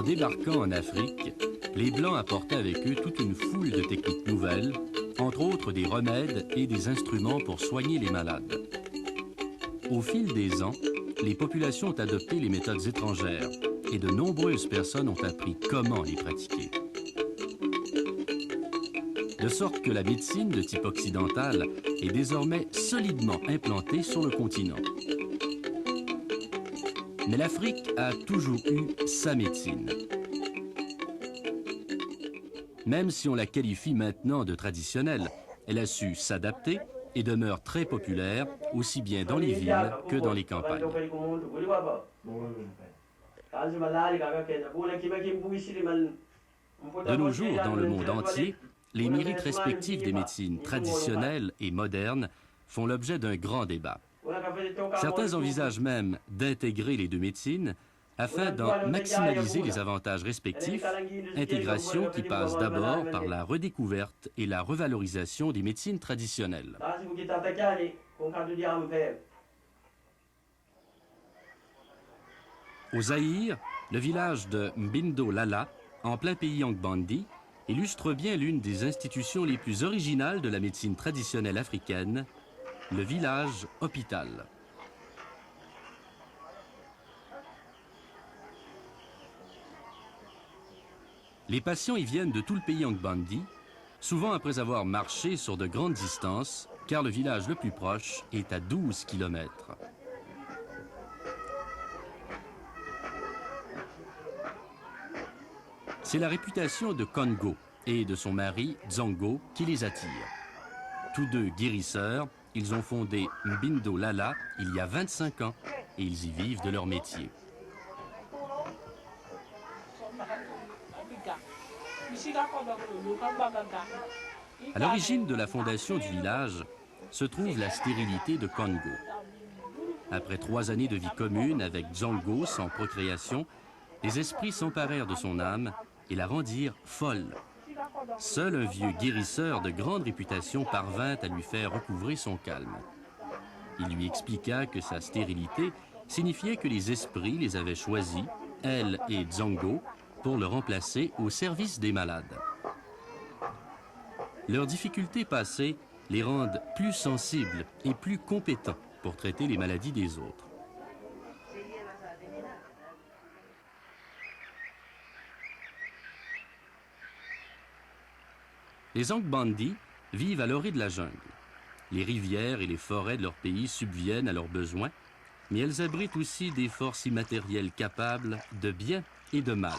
débarquant en Afrique, les Blancs apportaient avec eux toute une foule de techniques nouvelles, entre autres des remèdes et des instruments pour soigner les malades. Au fil des ans, les populations ont adopté les méthodes étrangères et de nombreuses personnes ont appris comment les pratiquer. De sorte que la médecine de type occidental est désormais solidement implantée sur le continent. Mais l'Afrique a toujours eu sa médecine. Même si on la qualifie maintenant de traditionnelle, elle a su s'adapter et demeure très populaire, aussi bien dans les villes que dans les campagnes. De nos jours, dans le monde entier, les mérites respectifs des médecines traditionnelles et modernes font l'objet d'un grand débat. Certains envisagent même d'intégrer les deux médecines afin d'en maximaliser les avantages respectifs, intégration qui passe d'abord par la redécouverte et la revalorisation des médecines traditionnelles. Au Zaïre, le village de Mbindo Lala, en plein pays Angbandi, illustre bien l'une des institutions les plus originales de la médecine traditionnelle africaine, le village hôpital. Les patients y viennent de tout le pays Angbandi, souvent après avoir marché sur de grandes distances, car le village le plus proche est à 12 kilomètres. C'est la réputation de Kongo et de son mari Dzongo qui les attire. Tous deux guérisseurs, ils ont fondé Mbindo Lala il y a 25 ans et ils y vivent de leur métier. À l'origine de la fondation du village se trouve la stérilité de Kongo. Après 3 années de vie commune avec Dzongo sans procréation, les esprits s'emparèrent de son âme et la rendirent folle. Seul un vieux guérisseur de grande réputation parvint à lui faire recouvrer son calme. Il lui expliqua que sa stérilité signifiait que les esprits les avaient choisis, elle et Dzongo, pour le remplacer au service des malades. Leurs difficultés passées les rendent plus sensibles et plus compétents pour traiter les maladies des autres. Les Angbandi vivent à l'orée de la jungle. Les rivières et les forêts de leur pays subviennent à leurs besoins, mais elles abritent aussi des forces immatérielles capables de bien et de mal.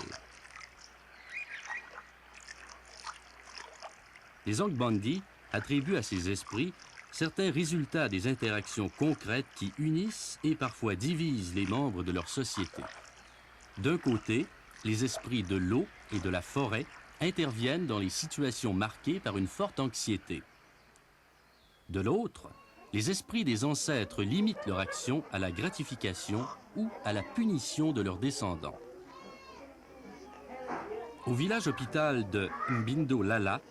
Les Angbandi attribuent à ces esprits certains résultats des interactions concrètes qui unissent et parfois divisent les membres de leur société. D'un côté, les esprits de l'eau et de la forêt interviennent dans les situations marquées par une forte anxiété. De l'autre, les esprits des ancêtres limitent leur action à la gratification ou à la punition de leurs descendants. Au village hôpital de Mbindo Lala,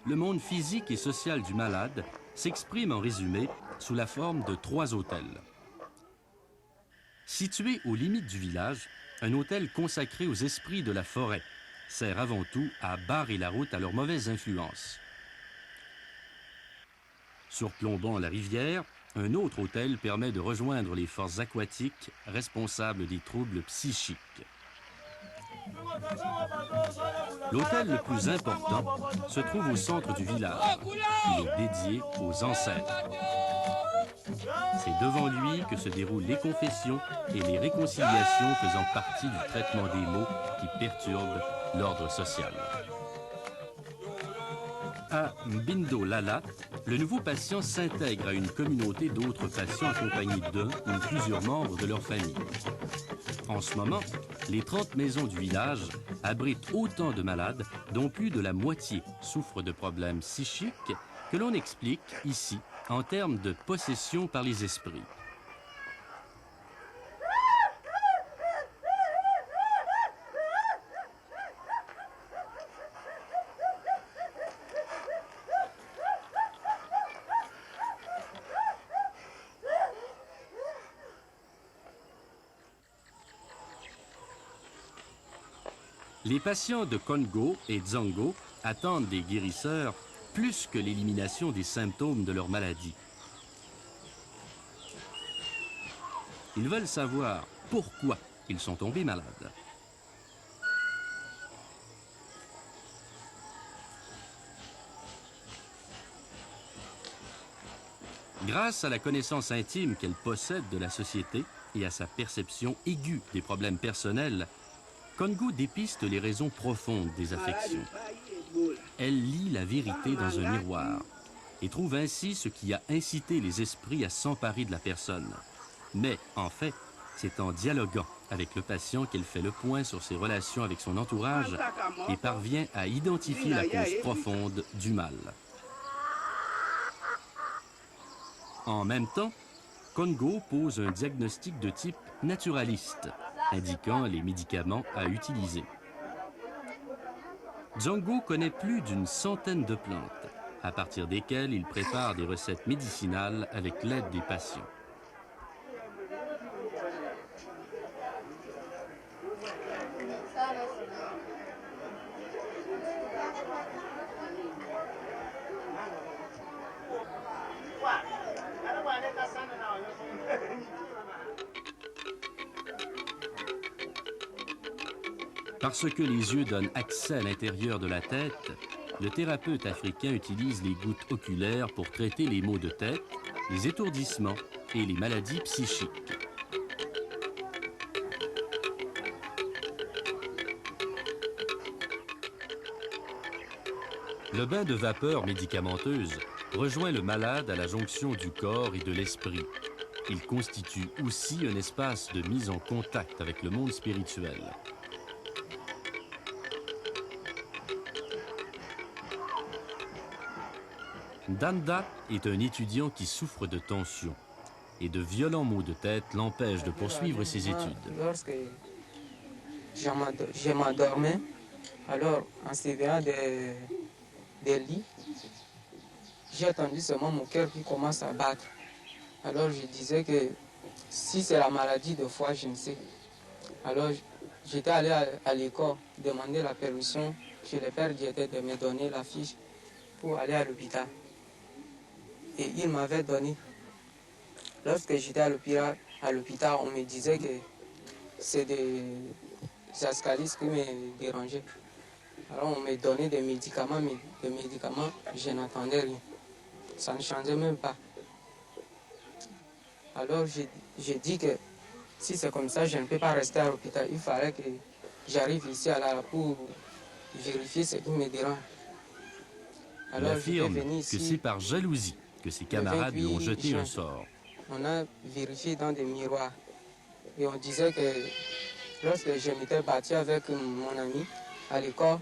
le monde physique et social du malade s'exprime en résumé sous la forme de 3 hôtels. Situé aux limites du village, un hôtel consacré aux esprits de la forêt sert avant tout à barrer la route à leurs mauvaises influences. Surplombant la rivière, un autre hôtel permet de rejoindre les forces aquatiques responsables des troubles psychiques. L'hôtel le plus important se trouve au centre du village. Il est dédié aux ancêtres. C'est devant lui que se déroulent les confessions et les réconciliations faisant partie du traitement des maux qui perturbent l'ordre social. À Mbindo Lala, le nouveau patient s'intègre à une communauté d'autres patients accompagnés d'un ou plusieurs membres de leur famille. En ce moment, les 30 maisons du village abritent autant de malades dont plus de la moitié souffrent de problèmes psychiques que l'on explique ici en termes de possession par les esprits. Les patients de Congo et Dzongo attendent des guérisseurs plus que l'élimination des symptômes de leur maladie. Ils veulent savoir pourquoi ils sont tombés malades. Grâce à la connaissance intime qu'elle possède de la société et à sa perception aiguë des problèmes personnels, Congo dépiste les raisons profondes des affections. Elle lit la vérité dans un miroir et trouve ainsi ce qui a incité les esprits à s'emparer de la personne. Mais, en fait, c'est en dialoguant avec le patient qu'elle fait le point sur ses relations avec son entourage et parvient à identifier la cause profonde du mal. En même temps, Congo pose un diagnostic de type naturaliste, indiquant les médicaments à utiliser. Dzongo connaît plus d'une centaine de plantes, à partir desquelles il prépare des recettes médicinales avec l'aide des patients. Parce que les yeux donnent accès à l'intérieur de la tête, le thérapeute africain utilise les gouttes oculaires pour traiter les maux de tête, les étourdissements et les maladies psychiques. Le bain de vapeur médicamenteuse rejoint le malade à la jonction du corps et de l'esprit. Il constitue aussi un espace de mise en contact avec le monde spirituel. Danda est un étudiant qui souffre de tension et de violents maux de tête l'empêchent de poursuivre ses études. Lorsque je m'endormais, alors en s'éveillant des lits, j'ai entendu seulement mon cœur qui commence à battre. Alors je disais que si c'est la maladie de foie, je ne sais. Alors j'étais allé à l'école demander la permission chez le père diététique de me donner la fiche pour aller à l'hôpital. Et il m'avait donné. Lorsque j'étais à l'hôpital, on me disait que c'est des ascaris qui me dérangeaient. Alors on me donnait des médicaments, mais les médicaments, je n'entendais rien. Ça ne changeait même pas. Alors j'ai dit que si c'est comme ça, je ne peux pas rester à l'hôpital. Il fallait que j'arrive ici pour vérifier ce qui me dérange. Il affirme que c'est par jalousie que ses camarades lui ont jeté un sort. On a vérifié dans des miroirs et on disait que lorsque je m'étais battu avec mon ami à l'école,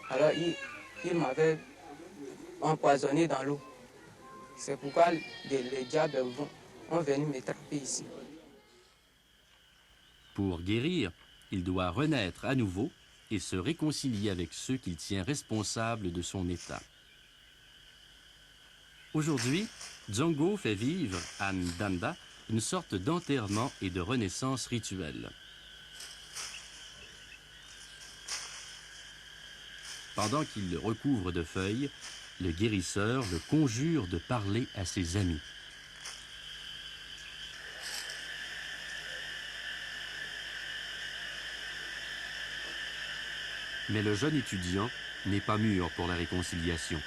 alors il m'avait empoisonné dans l'eau. C'est pourquoi les diables ont venu me trapper ici. Pour guérir, il doit renaître à nouveau et se réconcilier avec ceux qu'il tient responsables de son état. Aujourd'hui, Dzongo fait vivre à Ndanda une sorte d'enterrement et de renaissance rituelle. Pendant qu'il le recouvre de feuilles, le guérisseur le conjure de parler à ses amis. Mais le jeune étudiant n'est pas mûr pour la réconciliation.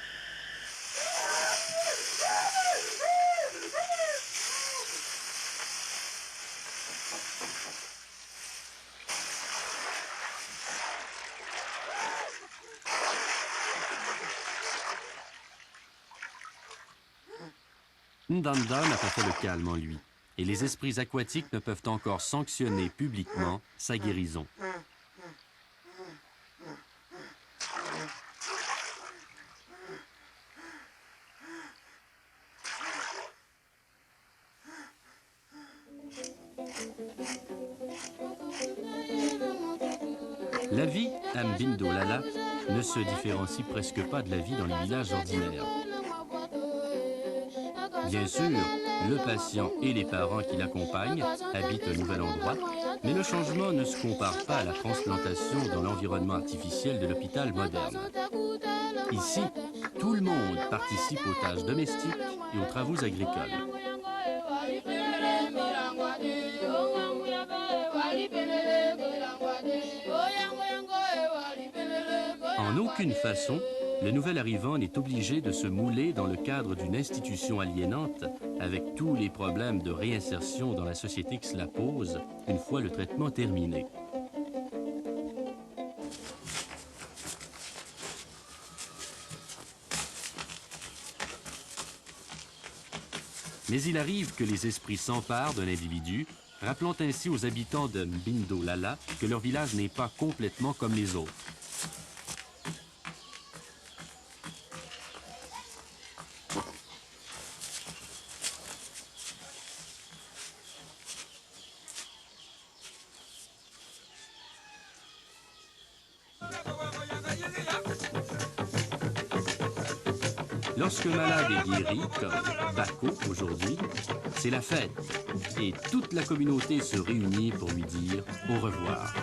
Ndanda n'a pas fait le calme en lui, et les esprits aquatiques ne peuvent encore sanctionner publiquement sa guérison. La vie à Mbindo Lala ne se différencie presque pas de la vie dans les villages ordinaires. Bien sûr, le patient et les parents qui l'accompagnent habitent un nouvel endroit, Mais le changement ne se compare pas à la transplantation dans l'environnement artificiel de l'hôpital moderne. Ici, tout le monde participe aux tâches domestiques et aux travaux agricoles. En aucune façon, le nouvel arrivant n'est obligé de se mouler dans le cadre d'une institution aliénante avec tous les problèmes de réinsertion dans la société que cela pose une fois le traitement terminé. Mais il arrive que les esprits s'emparent d'un individu, rappelant ainsi aux habitants de Mbindo Lala que leur village n'est pas complètement comme les autres. Lorsque malade est guéri, comme Bako aujourd'hui, c'est la fête et toute la communauté se réunit pour lui dire au revoir.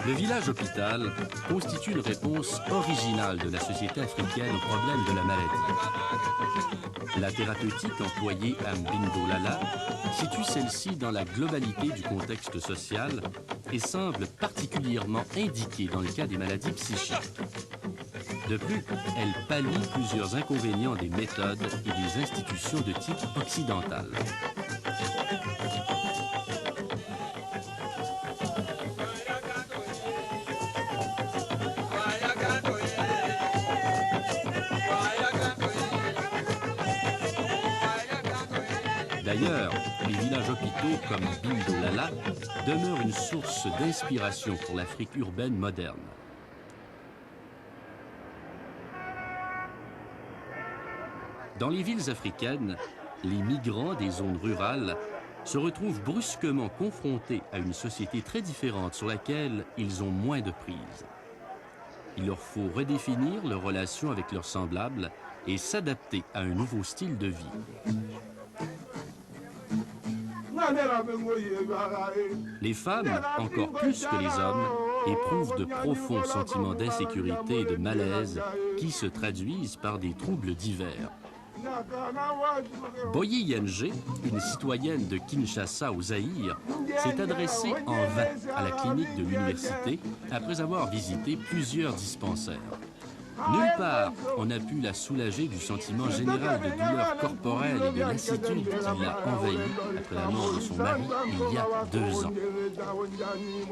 Le village hôpital constitue une réponse originale de la société africaine au problème de la maladie. La thérapeutique employée à Mbindo Lala situe celle-ci dans la globalité du contexte social et semble particulièrement indiquée dans le cas des maladies psychiques. De plus, elle pallie plusieurs inconvénients des méthodes et des institutions de type occidental. D'ailleurs, les villages hôpitaux comme Mbindo Lala demeurent une source d'inspiration pour l'Afrique urbaine moderne. Dans les villes africaines, les migrants des zones rurales se retrouvent brusquement confrontés à une société très différente sur laquelle ils ont moins de prise. Il leur faut redéfinir leurs relations avec leurs semblables et s'adapter à un nouveau style de vie. Les femmes, encore plus que les hommes, éprouvent de profonds sentiments d'insécurité et de malaise qui se traduisent par des troubles divers. Boye Yenge, une citoyenne de Kinshasa au Zaïre, s'est adressée en vain à la clinique de l'université après avoir visité plusieurs dispensaires. Nulle part, on n'a pu la soulager du sentiment général de douleur corporelle et de lassitude qui l'a envahie après la mort de son mari il y a 2 ans.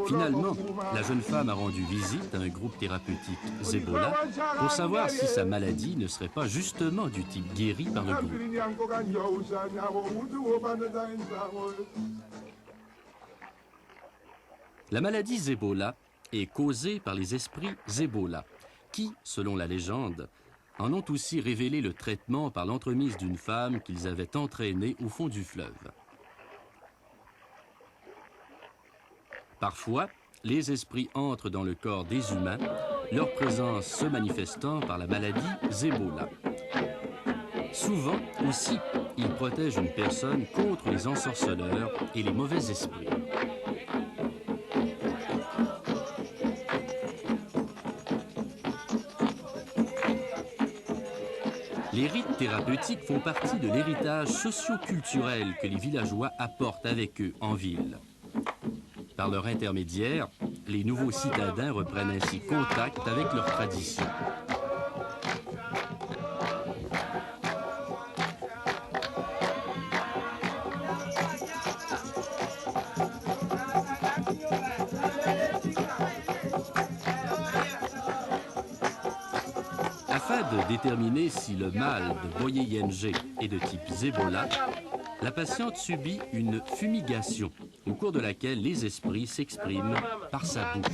Finalement, la jeune femme a rendu visite à un groupe thérapeutique Zebola pour savoir si sa maladie ne serait pas justement du type guéri par le groupe. La maladie Zebola est causée par les esprits Zebola, qui, selon la légende, en ont aussi révélé le traitement par l'entremise d'une femme qu'ils avaient entraînée au fond du fleuve. Parfois, les esprits entrent dans le corps des humains, leur présence se manifestant par la maladie Zebola. Souvent aussi, ils protègent une personne contre les ensorceleurs et les mauvais esprits. Les rites thérapeutiques font partie de l'héritage socio-culturel que les villageois apportent avec eux en ville. Par leur intermédiaire, les nouveaux citadins reprennent ainsi contact avec leurs traditions. Afin de déterminer si le mal de Boye Yenge est de type Zebola, la patiente subit une fumigation, au cours de laquelle les esprits s'expriment par sa bouche.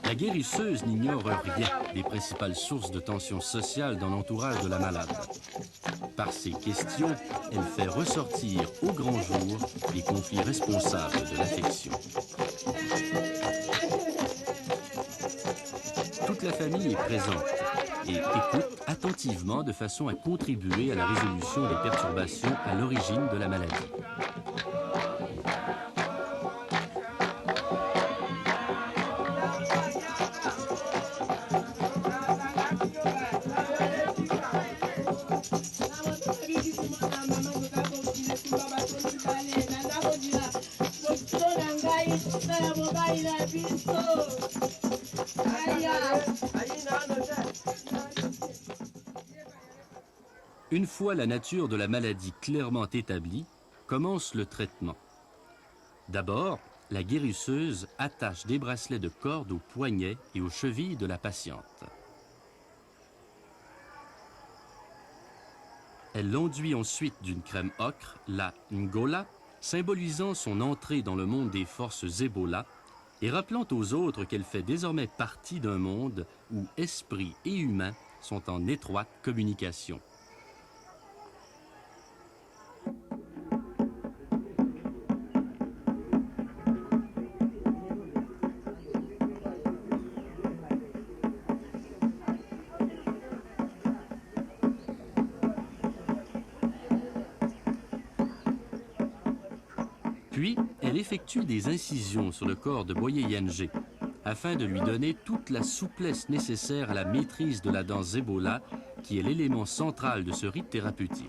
La guérisseuse n'ignore rien des principales sources de tension sociale dans l'entourage de la malade. Par ces questions, elle fait ressortir au grand jour les conflits responsables de l'affection. Toute la famille est présente et écoute attentivement de façon à contribuer à la résolution des perturbations à l'origine de la maladie. Une fois la nature de la maladie clairement établie, commence le traitement. D'abord, la guérisseuse attache des bracelets de corde aux poignets et aux chevilles de la patiente. Elle l'enduit ensuite d'une crème ocre, la Ngola, symbolisant son entrée dans le monde des forces Ebola et rappelant aux autres qu'elle fait désormais partie d'un monde où esprit et humain sont en étroite communication. Puis, elle effectue des incisions sur le corps de Boye Yenge afin de lui donner toute la souplesse nécessaire à la maîtrise de la danse Ebola, qui est l'élément central de ce rite thérapeutique.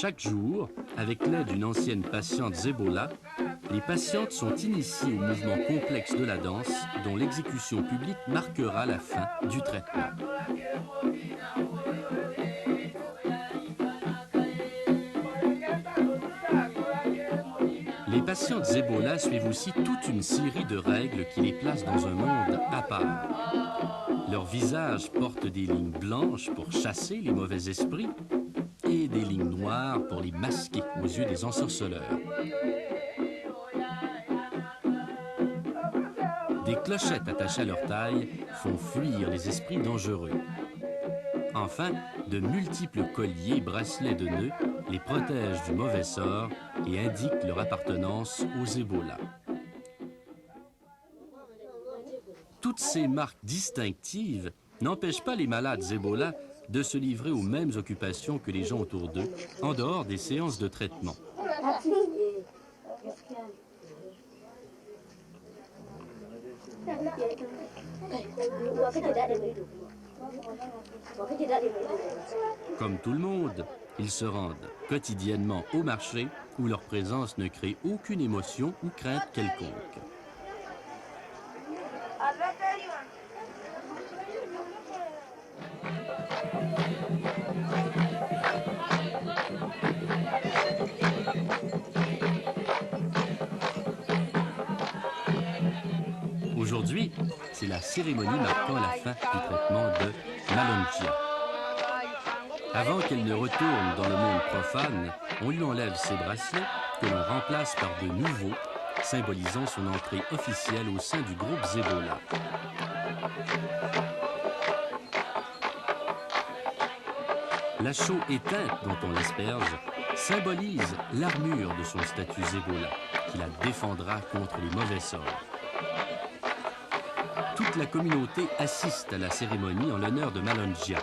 Chaque jour, avec l'aide d'une ancienne patiente Ebola, les patientes sont initiées au mouvement complexe de la danse dont l'exécution publique marquera la fin du traitement. Les patientes Ebola suivent aussi toute une série de règles qui les placent dans un monde à part. Leur visage porte des lignes blanches pour chasser les mauvais esprits et des lignes noires pour les masquer aux yeux des ensorceleurs. Des clochettes attachées à leur taille font fuir les esprits dangereux. Enfin, de multiples colliers, bracelets de nœuds les protègent du mauvais sort et indiquent leur appartenance aux Ebola. Toutes ces marques distinctives n'empêchent pas les malades Ebola de se livrer aux mêmes occupations que les gens autour d'eux, en dehors des séances de traitement. Comme tout le monde, ils se rendent quotidiennement au marché où leur présence ne crée aucune émotion ou crainte quelconque. Aujourd'hui, c'est la cérémonie marquant la fin du traitement de Malongia. Avant qu'elle ne retourne dans le monde profane, on lui enlève ses bracelets que l'on remplace par de nouveaux, symbolisant son entrée officielle au sein du groupe Ebola. La chaux éteinte dont on l'asperge symbolise l'armure de son statut Ebola, qui la défendra contre les mauvais sorts. Toute la communauté assiste à la cérémonie en l'honneur de Malongia.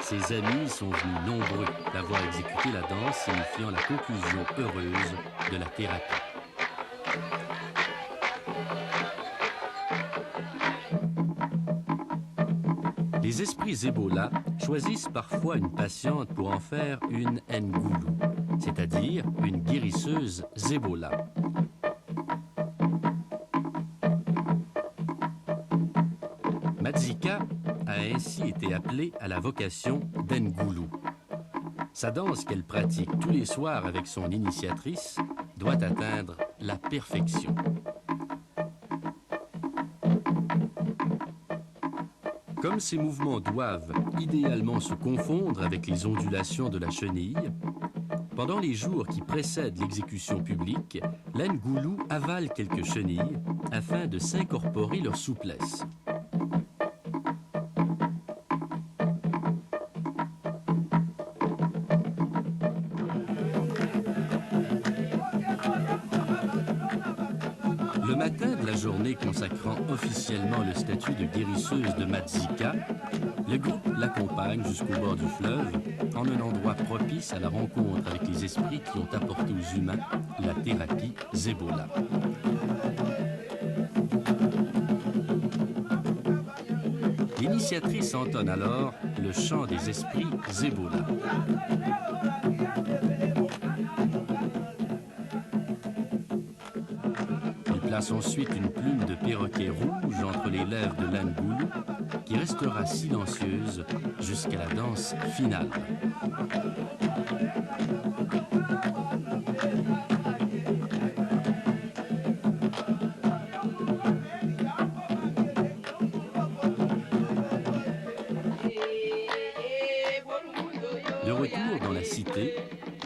Ses amis sont venus nombreux d'avoir exécuté la danse, signifiant la conclusion heureuse de la thérapie. Les esprits Ebola choisissent parfois une patiente pour en faire une Ngoulou, c'est-à-dire une guérisseuse Ebola. Madzika a ainsi été appelée à la vocation d'Ngoulou. Sa danse qu'elle pratique tous les soirs avec son initiatrice doit atteindre la perfection. Comme ces mouvements doivent idéalement se confondre avec les ondulations de la chenille, pendant les jours qui précèdent l'exécution publique, l'Ngoulou avale quelques chenilles afin de s'incorporer leur souplesse. Le matin de la journée consacrant officiellement le statut de guérisseuse de Madzika, le groupe l'accompagne jusqu'au bord du fleuve, en un endroit propice à la rencontre avec les esprits qui ont apporté aux humains la thérapie Zebola. L'initiatrice entonne alors le chant des esprits Zebola. Elle place ensuite une plume de perroquet rouge entre les lèvres de l'Ngoulou, qui restera silencieuse jusqu'à la danse finale. De retour dans la cité,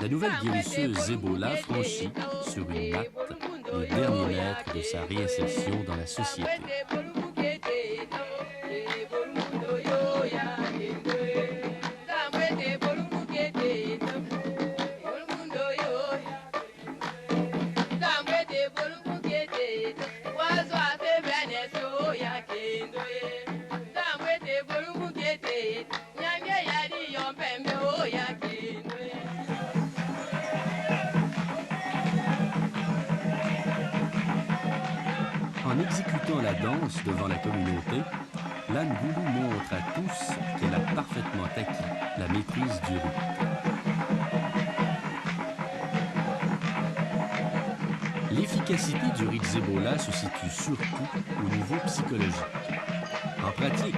la nouvelle guérisseuse Zebola franchit, sur une natte, les derniers mètres de sa réinsertion dans la société. En exécutant la danse devant la communauté, l'Ngoulou montre à tous qu'elle a parfaitement acquis la maîtrise du rythme. L'efficacité du rite Zebola se situe surtout au niveau psychologique. En pratique,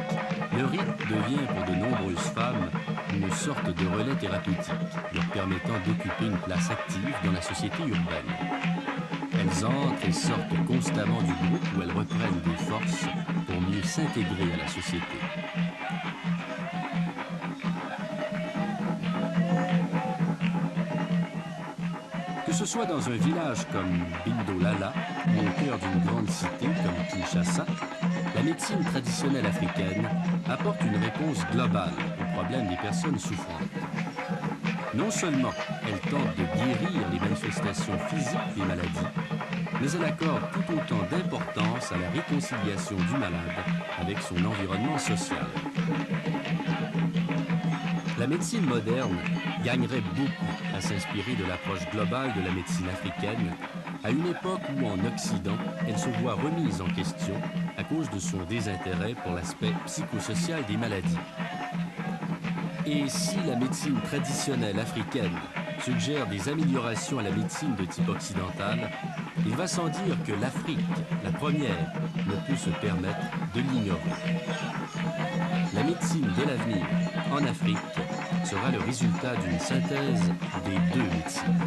le rite devient pour de nombreuses femmes une sorte de relais thérapeutique, leur permettant d'occuper une place active dans la société urbaine. Elles entrent et sortent constamment du groupe où elles reprennent des forces pour mieux s'intégrer à la société. Que ce soit dans un village comme Bindolala ou au cœur d'une grande cité comme Kinshasa, la médecine traditionnelle africaine apporte une réponse globale aux problèmes des personnes souffrantes. Non seulement elle tente de guérir les manifestations physiques des maladies, mais elle accorde tout autant d'importance à la réconciliation du malade avec son environnement social. La médecine moderne gagnerait beaucoup à s'inspirer de l'approche globale de la médecine africaine, à une époque où, en Occident, elle se voit remise en question à cause de son désintérêt pour l'aspect psychosocial des maladies. Et si la médecine traditionnelle africaine suggère des améliorations à la médecine de type occidental, il va sans dire que l'Afrique, la première, ne peut se permettre de l'ignorer. La médecine de l'avenir en Afrique sera le résultat d'une synthèse des deux médecines.